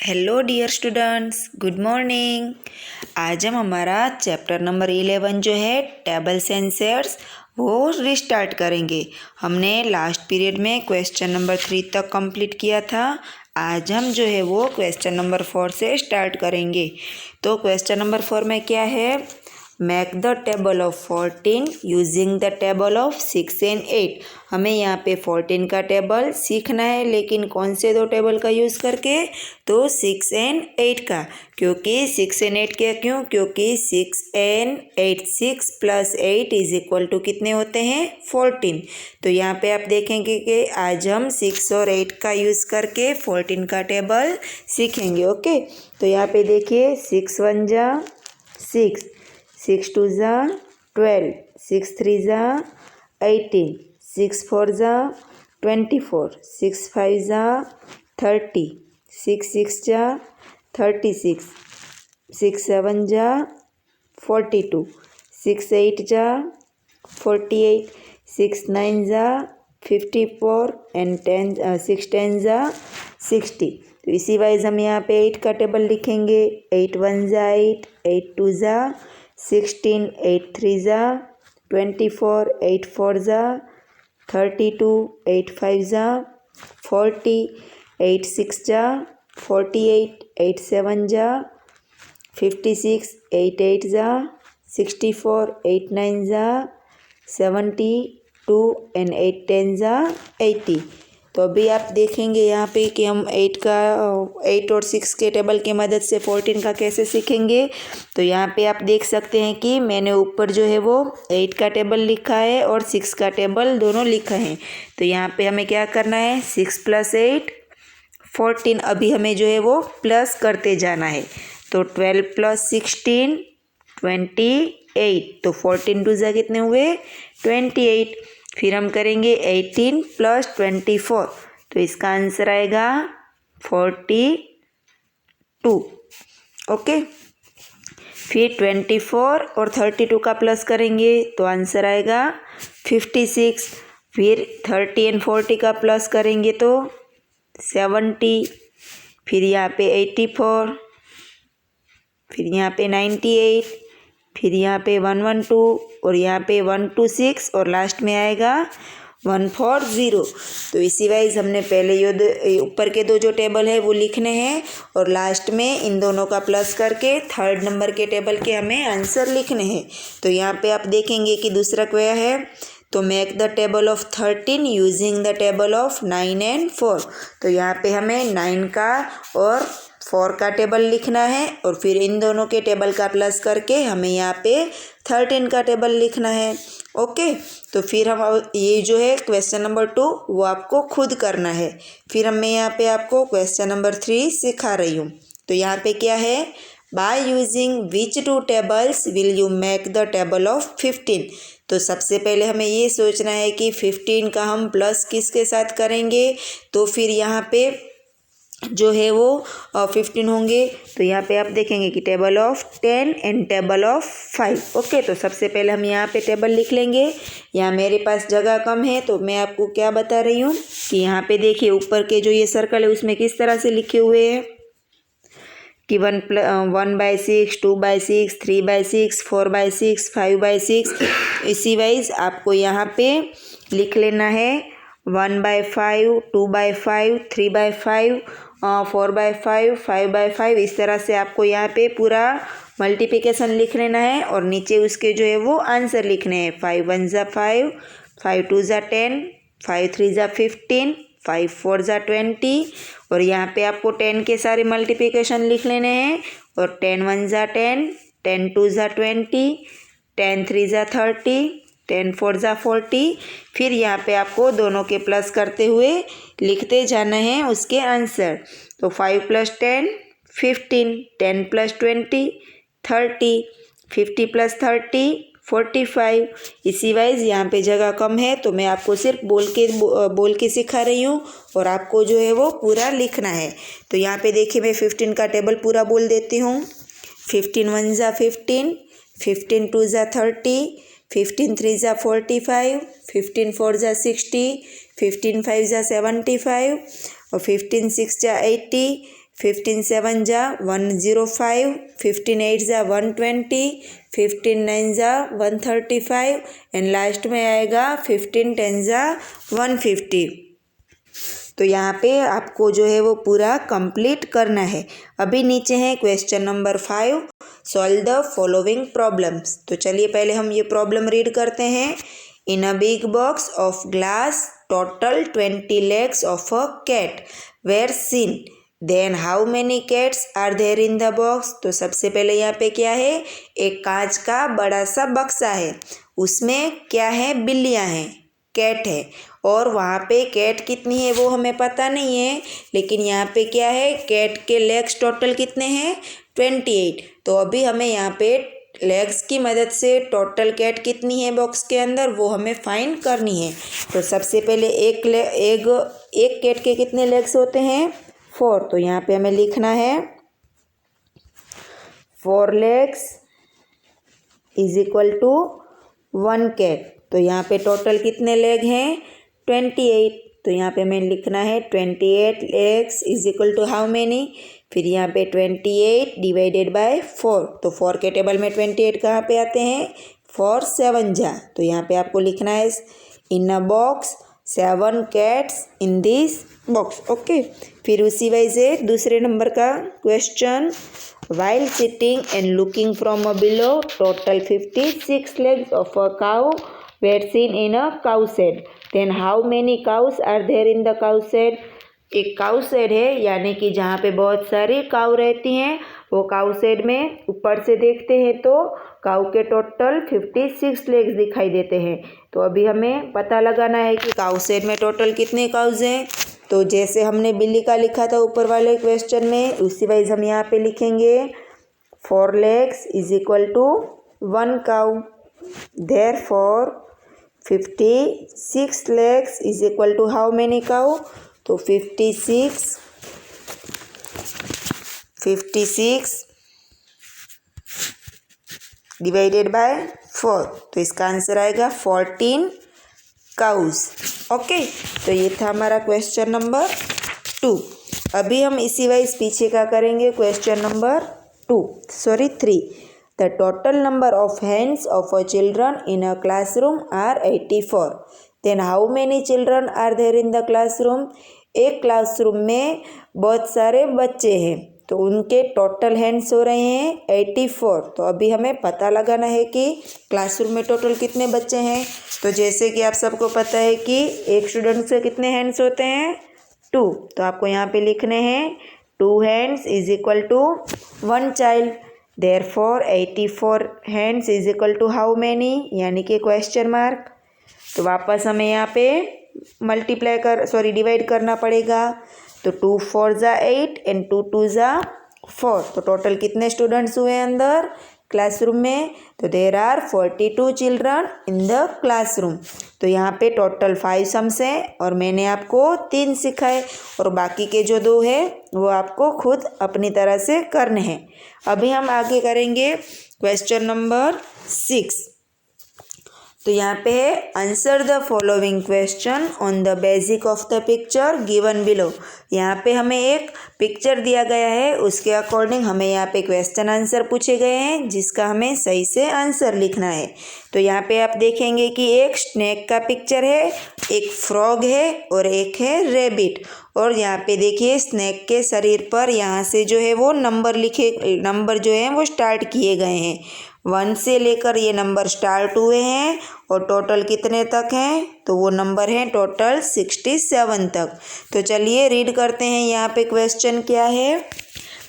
Hello dear students, good morning. आज हम हमारा चैप्टर नंबर 11 जो है टेबल्स एंड शेयर्स वो रिस्टार्ट करेंगे। हमने लास्ट पीरियड में क्वेश्चन नंबर 3 तक कंप्लीट किया था। आज हम जो है वो क्वेश्चन नंबर 4 से स्टार्ट करेंगे। तो क्वेश्चन नंबर 4 में क्या है, make the table of 14 using the table of 6 and 8। हमें यहाँ पे 14 का टेबल सीखना है, लेकिन कौन से दो टेबल का यूज़ करके, तो 6 एंड 8 का। क्योंकि 6 एंड 8 क्या, क्योंकि 6 and 8, 6 plus 8 is equal to कितने होते हैं, 14। तो यहाँ पे आप देखेंगे कि आज हम 6 और 8 का यूज़ करके 14 का टेबल सीखेंगे। ओके, तो यहाँ पे देखिए 6 1 जा 6, 6 2 जा 12, 6 3 जा 18, 6 4 जा 24, 6 5 जा 30, 6 6 जा 36, 6 7 जा 42, 6 8 जा 48, 6 9 जा 54 एंड 6 10 जा 60। तो इसी वाइज हम यहाँ पे 8 का टेबल लिखेंगे। 8 1 जा 8, 8 2 जा 16, 8 3 जा 24, 8 4 जा 32, 8 5 जा 40, 8 6 जा 48, 8 7 जा 56, 8 8 जा 64, 8 9 जा 72 एंड 8 10 जा 80। तो अभी आप देखेंगे यहाँ पे कि हम 8 और 6 के टेबल की मदद से 14 का कैसे सीखेंगे। तो यहाँ पे आप देख सकते हैं कि मैंने ऊपर जो है वो 8 का टेबल लिखा है और 6 का टेबल दोनों लिखा है। तो यहाँ पे हमें क्या करना है, 6 + 8 14। अभी हमें जो है वो प्लस करते जाना है। तो 12 + 16 28। तो 14 2 जा कितने हुए, 28। फिर हम करेंगे 18 + 24। तो इसका आंसर आएगा 42। ओके, फिर 24 और 32 का प्लस करेंगे तो आंसर आएगा 56। फिर 30 एंड 40 का प्लस करेंगे तो 70। फिर यहाँ पे 84, फिर यहाँ पे 98, फिर यहाँ पे 112 और यहाँ पे 126 और लास्ट में आएगा 140। तो इसी वाइज हमने पहले ये ऊपर के दो जो टेबल है वो लिखने हैं और लास्ट में इन दोनों का प्लस करके थर्ड नंबर के टेबल के हमें आंसर लिखने हैं। तो यहाँ पे आप देखेंगे कि दूसरा क्या है, तो make the table of 13 using the table of 9 and 4। तो यहाँ पे हमें 9 का और 4 का टेबल लिखना है और फिर इन दोनों के टेबल का प्लस करके हमें यहाँ पे 13 का टेबल लिखना है। ओके, तो फिर हम ये जो है क्वेश्चन नंबर 2 वो आपको खुद करना है। फिर मैं यहाँ पे आपको क्वेश्चन नंबर 3 सिखा रही हूँ। तो यहाँ पे क्या है, by using which 2 tables will you make the table of 15। तो सबसे पहले हमें ये सोचना है कि 15 का हम प्लस किसके साथ करेंगे। तो फिर यहाँ पे जो है वो 15 होंगे। तो यहाँ पे आप देखेंगे कि table of 10 and table of 5। Okay, तो सबसे पहले हम यहाँ पे टेबल लिख लेंगे। यहाँ मेरे पास जगह कम है तो मैं आपको क्या बता रही हूँ कि यहाँ पे देखिए ऊपर के जो ये सर्कल है उसमें किस तरह से लिखे हुए हैं कि 1/6, 2/6, 3/6, 4/6, 5/6। इसी वाइज आपको यहाँ पे लिख लेना है 1/5, 2/5, 3/5, 4/5, 5/5। इस तरह से आपको यहाँ पे पूरा मल्टीप्लिकेशन लिख लेना है और नीचे उसके जो है वो आंसर लिखने हैं। 5 1 जा 5, 5 2 जा 10, 5 3 जा 15, 5 4 जा 20। और यहाँ पे आपको 10 के सारे मल्टीप्लिकेशन लिख लेने हैं और 10 1 जा 10, 10 2 जा 20, 10 3 जा 30, 10 4 जा 40। फिर यहाँ पे आपको दोनों के प्लस करते हुए लिखते जाना है उसके आंसर। तो 5 + 10 15, 10 + 20 30, 50 + 30 45। इसी वाइज यहाँ पे जगह कम है तो मैं आपको सिर्फ बोल के सिखा रही हूँ और आपको जो है वो पूरा लिखना है। तो यहाँ पे देखिए मैं 15 का टेबल पूरा बोल देती हूँ। 15 1 जा 15, 15 2 जा 30, 15 3 जा 45, 15 4 जा 60, 15 5 जा 75 और 15 6 जा 80, 15 7 जा 105, 15 8 जा 120, 15 9 जा 135 एंड लास्ट में आएगा 15 10 जा 150। तो यहाँ पे आपको जो है वो पूरा कंप्लीट करना है। अभी नीचे है question number 5, solve the following problems. तो चलिए पहले हम ये प्रॉब्लम रीड करते हैं। In a big box of glass total 20 legs of a cat were seen, then how many cats are there in the box. तो सबसे पहले यहाँ पे क्या है, एक कांच का बड़ा सा बक्सा है, उसमें क्या है, बिल्लियाँ हैं, कैट है, और वहाँ पे कैट कितनी है वो हमें पता नहीं है, लेकिन यहाँ पे क्या है, कैट के लेग्स टोटल कितने हैं, 28। तो अभी हमें यहाँ पे लेग्स की मदद से टोटल कैट कितनी है बॉक्स के अंदर वो हमें फाइंड करनी है। तो सबसे पहले एक कैट के कितने लेग्स होते हैं, 4। तो यहाँ पे हमें लिखना है 4 legs is equal to 1 cat. तो यहाँ पे टोटल कितने लेग हैं, 28। तो यहाँ पे हमें लिखना है 28 legs is equal to how many, फिर यहाँ पे 28 डिवाइडेड बाय 4। तो 4 के टेबल में 28 कहाँ पे आते हैं, 4 7 जा। तो यहाँ पे आपको लिखना है in a box 7 cats in this box. Okay, फिर उसी वजह से दूसरे नंबर का question, while sitting and looking from below, total 56 legs of a cow were seen in a cow shed. Then how many cows are there in the cow shed? एक cow shade है, यानी कि जहाँ पे बहुत सारी काऊ रहती हैं, वो काउ शेड में ऊपर से देखते हैं तो काऊ के टोटल 56 लेग्स दिखाई देते हैं। तो अभी हमें पता लगाना है कि काउ शेड में टोटल कितने काउज हैं। तो जैसे हमने बिल्ली का लिखा था ऊपर वाले क्वेश्चन में, उसी वाइज हम यहाँ पे लिखेंगे 4 legs is equal to 1 cow, therefore 56 legs is equal to how many cow. तो 56 डिवाइडेड बाय 4, तो इसका आंसर आएगा 14 काउज। ओके, तो ये था हमारा क्वेश्चन नंबर 2। अभी हम इसी वाइज पीछे का करेंगे question number 3। The total number of hands of a children in a classroom are 84, then how many children are there in the classroom. एक क्लासरूम में बहुत सारे बच्चे हैं, तो उनके टोटल हैंड्स हो रहे हैं 84। तो अभी हमें पता लगाना है कि क्लासरूम में टोटल कितने बच्चे हैं। तो जैसे कि आप सबको पता है कि एक स्टूडेंट से कितने हैंड्स होते हैं, 2। तो आपको यहाँ पे लिखने हैं 2 hands is equal to 1 child, therefore 84 hands is equal to how many, यानी कि क्वेश्चन मार्क। तो वापस हमें यहाँ पे डिवाइड करना पड़ेगा। तो 2 4 जा 8 एंड 2 2 जा 4। तो टोटल कितने स्टूडेंट्स हुए अंदर क्लासरूम में, तो there are 42 children in the classroom. तो यहाँ पे टोटल 5 सम्स हैं और मैंने आपको 3 सिखाए, और बाकी के जो 2 है वो आपको खुद अपनी तरह से करने हैं। अभी हम आगे करेंगे क्वेश्चन नंबर 6। तो यहाँ पे है answer the following question on the basic of the picture given below. यहाँ पे हमें एक पिक्चर दिया गया है, उसके अकॉर्डिंग हमें यहाँ पे क्वेश्चन आंसर पूछे गए हैं, जिसका हमें सही से आंसर लिखना है। तो यहाँ पे आप देखेंगे कि एक स्नेक का पिक्चर है, एक फ्रॉग है और एक है रेबिट। और यहाँ पे देखिए स्नेक के शरीर पर यहाँ से जो है वो नंबर जो है वो स्टार्ट किए गए हैं, 1 से लेकर ये नंबर स्टार्ट हुए हैं, और टोटल कितने तक हैं, तो वो नंबर हैं टोटल 67 तक। तो चलिए रीड करते हैं यहाँ पे क्वेश्चन क्या है।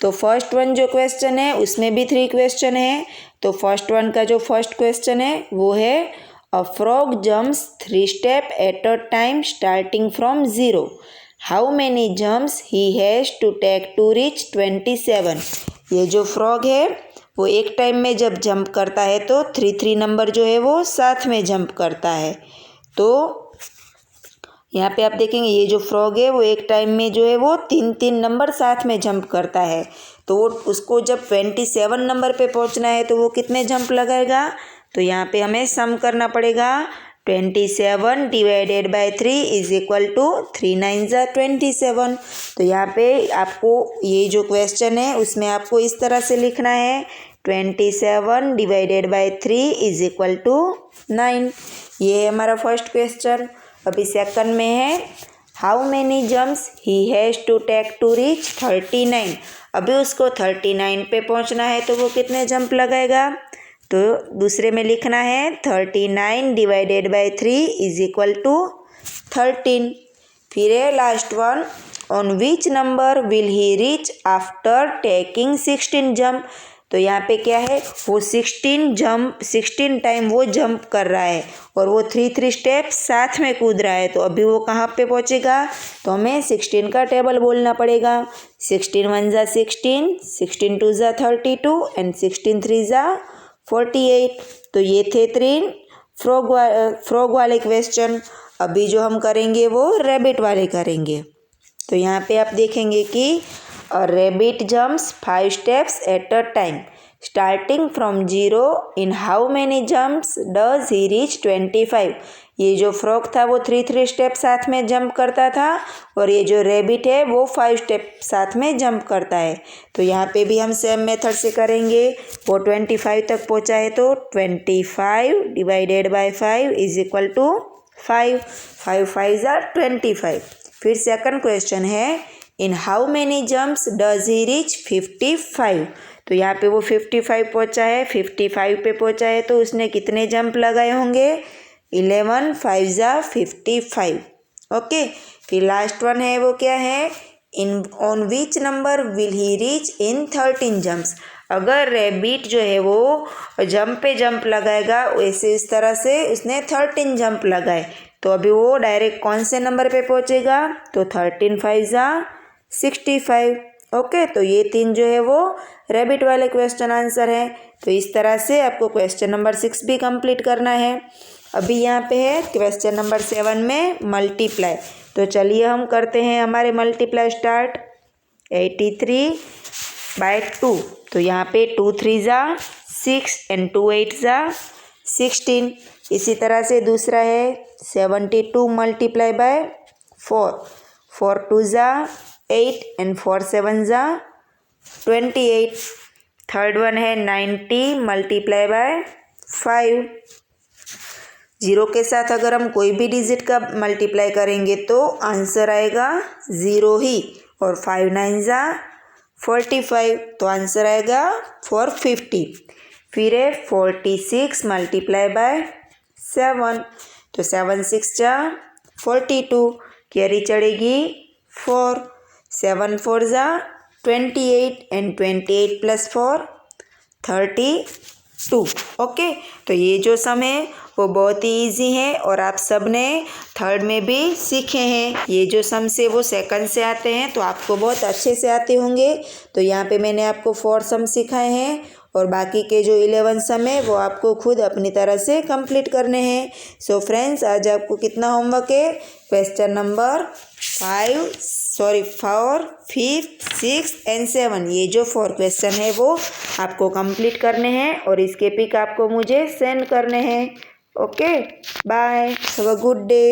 तो फर्स्ट वन जो क्वेश्चन है उसमें भी 3 क्वेश्चन है। तो फर्स्ट वन का जो फर्स्ट क्वेश्चन है वो है a frog jumps 3 steps at a time starting from 0, how many jumps he has to take to reach 27। ये जो फ्रॉग है वो एक टाइम में जब जंप करता है तो 3 नंबर जो है वो साथ में जंप करता है। तो यहाँ पे आप देखेंगे ये जो फ्रॉग है वो एक टाइम में जो है वो 3 नंबर साथ में जंप करता है। तो वो उसको जब 27 नंबर पे पहुँचना है तो वो कितने जंप लगाएगा, तो यहाँ पे हमें सम करना पड़ेगा 27 divided by 3 is equal to 3 9 ज़ा 27। तो यहाँ पे आपको ये जो क्वेश्चन है उसमें आपको इस तरह से लिखना है 27 divided by 3 is equal to 9। ये है हमारा फर्स्ट क्वेश्चन। अभी सेकंड में है how many jumps he has to take to reach 39। अभी उसको 39 पे पहुँचना है तो वो कितने जंप लगाएगा। तो दूसरे में लिखना है 39 divided by 3 is equal to 13। फिर है last one on which number will he reach after taking 16 jump. तो यहाँ पे क्या है वो 16 टाइम वो जंप कर रहा है और वो 3 स्टेप साथ में कूद रहा है। तो अभी वो कहाँ पे पहुँचेगा। तो हमें 16 का टेबल बोलना पड़ेगा। 16 1 ज़ा 16, 16 2 ज़ा 32 एंड 16 3 ज़ा 48। तो ये थे 3 फ्रॉग वाले क्वेश्चन। अभी जो हम करेंगे वो रैबिट वाले करेंगे। तो यहाँ पे आप देखेंगे कि A rabbit jumps 5 steps at a time. Starting from 0, in how many jumps does he reach 25? ये जो फ्रॉग था वो 3 स्टेप साथ में जंप करता था और ये जो रैबिट है वो 5 स्टेप साथ में जंप करता है। तो यहाँ पे भी हम सेम मेथड से करेंगे। वो 25 तक पहुँचा है तो 25 divided by 5 is equal to 5। 5 5 ज़ा 25। फिर सेकंड क्वेश्चन है in how many jumps does he reach 55। तो यहाँ पे वो 55 पहुँचा है, 55 पे पहुँचा है तो उसने कितने जंप लगाए होंगे 11 5 ज़ा 55। ओके। फिर लास्ट वन है वो क्या है in on which number will he reach in 13 jumps. अगर रैबिट जो है वो जंप पे जंप लगाएगा वैसे इस तरह से उसने 13 जंप लगाए तो अभी वो डायरेक्ट कौन से नंबर पे पहुँचेगा। तो 13 5 ज़ा 65। ओके। तो ये 3 जो है वो रैबिट वाले क्वेश्चन आंसर है। तो इस तरह से आपको क्वेश्चन नंबर 6 भी कंप्लीट करना है। अभी यहाँ पे है क्वेश्चन नंबर 7 में मल्टीप्लाई। तो चलिए हम करते हैं हमारे मल्टीप्लाई स्टार्ट। 83 बाय 2। तो यहाँ पे 2 3 ज़ा 6 एंड 2 8 ज़ा 16। इसी तरह से दूसरा है 72 मल्टीप्लाई बाय 4। 4 2 ज़ा 8 एंड 4 7 ज़ा 28। थर्ड वन है 90 मल्टीप्लाई बाय 5। 0 के साथ अगर हम कोई भी डिजिट का मल्टीप्लाई करेंगे तो आंसर आएगा 0 ही। और 5 9 ज़ा 45। तो आंसर आएगा 450। फिर है 46 मल्टीप्लाई बाय 7। तो 7 6 ज़ा 42। कैरी चढ़ेगी 4। 7 4 ज़ा 28 एंड 28 प्लस 4 32। ओके। तो ये जो सम है वो बहुत ही ईजी है और आप सब ने थर्ड में भी सीखे हैं। ये जो सम्स है वो सेकंड से आते हैं तो आपको बहुत अच्छे से आते होंगे। तो यहाँ पे मैंने आपको 4 सम सिखाए हैं और बाकी के जो 11 सम है वो आपको खुद अपनी तरह से कंप्लीट करने हैं। सो फ्रेंड्स आज आपको कितना होमवर्क है क्वेश्चन नंबर 4 5 6 एंड 7 ये जो 4 क्वेश्चन है वो आपको कंप्लीट करने हैं और इसके पिक आपको मुझे सेंड करने हैं। Okay bye have a good day.